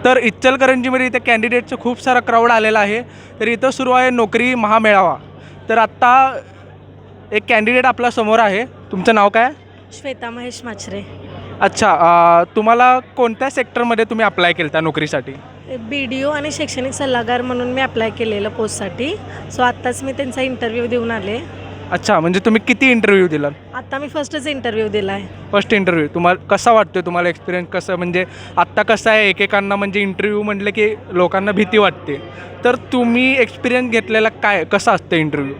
तर इचलकरंजीमध्ये इथे कॅन्डिडेटचं खूप सारा क्राऊड आलेला आहे. तर इथं सुरू आहे नोकरी महामेळावा. तर आत्ता एक कॅन्डिडेट आपल्या समोर आहे. तुमचं नाव काय? श्वेता महेश माचरे. अच्छा, तुम्हाला कोणत्या सेक्टरमध्ये तुम्ही अप्लाय केलं त्या नोकरीसाठी? BDO आणि शैक्षणिक सल्लागार म्हणून मी अप्लाय केलेलं पोस्टसाठी. सो आत्ताच मी त्यांचा इंटरव्ह्यू देऊन आले. अच्छा, म्हणजे तुम्ही किती इंटरव्ह्यू दिला? आत्ता मी फर्स्टच इंटरव्ह्यू दिला आहे. First interview. तुम्हाला कसा वाटतो? तुम्हाला एक्सपिरियन्स कसं, म्हणजे आत्ता कसं आहे, एकेकांना म्हणजे इंटरव्ह्यू म्हटलं की लोकांना भीती वाटते. तर तुम्ही एक्सपिरियन्स घेतलेला काय, कसं असतं इंटरव्ह्यू?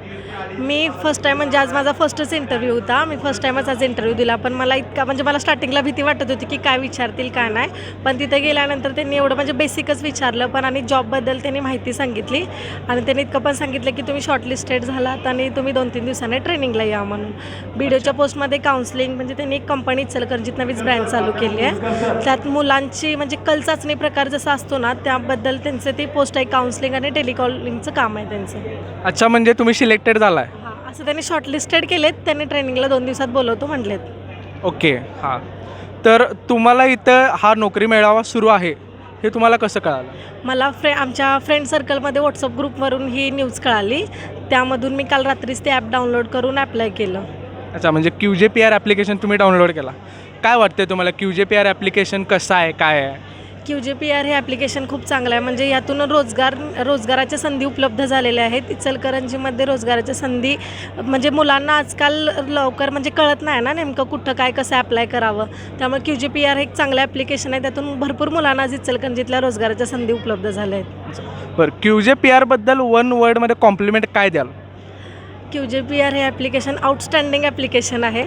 मी फर्स्ट टाईम म्हणजे आज माझा फर्स्टच इंटरव्ह्यू होता. मी फर्स्ट टाईमच आज इंटरव्ह्यू दिला. पण मला इतका म्हणजे मला स्टार्टिंगला भीती वाटत होती की काय विचारतील काय नाही. पण तिथे गेल्यानंतर त्यांनी एवढं म्हणजे बेसिकच विचारलं पण आणि जॉबबद्दल त्यांनी माहिती सांगितली आणि त्यांनी इतकं पण सांगितलं की तुम्ही शॉर्टलिस्टेड झालात आणि तुम्ही 2-3 दिवसांनी ट्रेनिंगला या म्हणून. BDOच्या पोस्टमध्ये काउन्सलिंग म्हणजे त्यांनी एक कंपनी इचलकरंजीत नवीच ब्रँड चालू केली आहे. त्यात मुलांची म्हणजे कल चाचणी प्रकार जसा असतो ना त्याबद्दल त्यांचं ते पोस्ट आहे. काउन्सलिंग आणि टेलिकॉलिंगचं काम आहे त्यांचं. अच्छा, म्हणजे तुम्ही सिलेक्टेड झाला आहे? हां, असं त्यांनी शॉर्टलिस्टेड केलेत. त्यांनी ट्रेनिंगला 2 दिवसात बोलवतो म्हटलेत. ओके, हां. तर तुम्हाला इथं हा नोकरी मेळावा सुरू आहे हे तुम्हाला कसं कळालं? मला आमच्या फ्रेंड सर्कलमध्ये व्हॉट्सअप ग्रुपवरून ही न्यूज कळाली. त्यामधून मी काल रात्रीच ते ॲप डाउनलोड करून ॲप्लाय केलं. अच्छा, म्हणजे QJPR ॲप्लिकेशन तुम्ही डाउनलोड केला. काय वाटते तुम्हाला QJPR ॲप्लिकेशन कसं आहे, काय आहे? QJPR हे ॲप्लिकेशन खूप चांगलं आहे. म्हणजे यातून रोजगाराच्या संधी उपलब्ध झालेल्या आहेत. इचलकरंजीमध्ये रोजगाराच्या संधी म्हणजे मुलांना आजकाल लवकर म्हणजे कळत नाही ना नेमकं कुठं काय कसं ॲप्लाय करावं. त्यामुळे QJPR हे एक चांगलं ॲप्लिकेशन आहे. त्यातून भरपूर मुलांना आज इचलकरंजीतल्या रोजगाराच्या संधी उपलब्ध झाल्या आहेत. बरं, QJPRबद्दल वन वर्डमध्ये कॉम्प्लिमेंट काय द्याल? QJPR हे ॲप्लिकेशन आउटस्टँडिंग ॲप्लिकेशन आहे.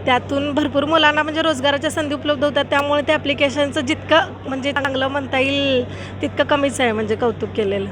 त्यातून भरपूर मुलांना म्हणजे रोजगाराच्या संधी उपलब्ध होतात. त्यामुळे त्या ॲप्लिकेशनचं जितकं म्हणजे चांगलं म्हणता येईल तितकं कमीच आहे म्हणजे कौतुक केलेलं.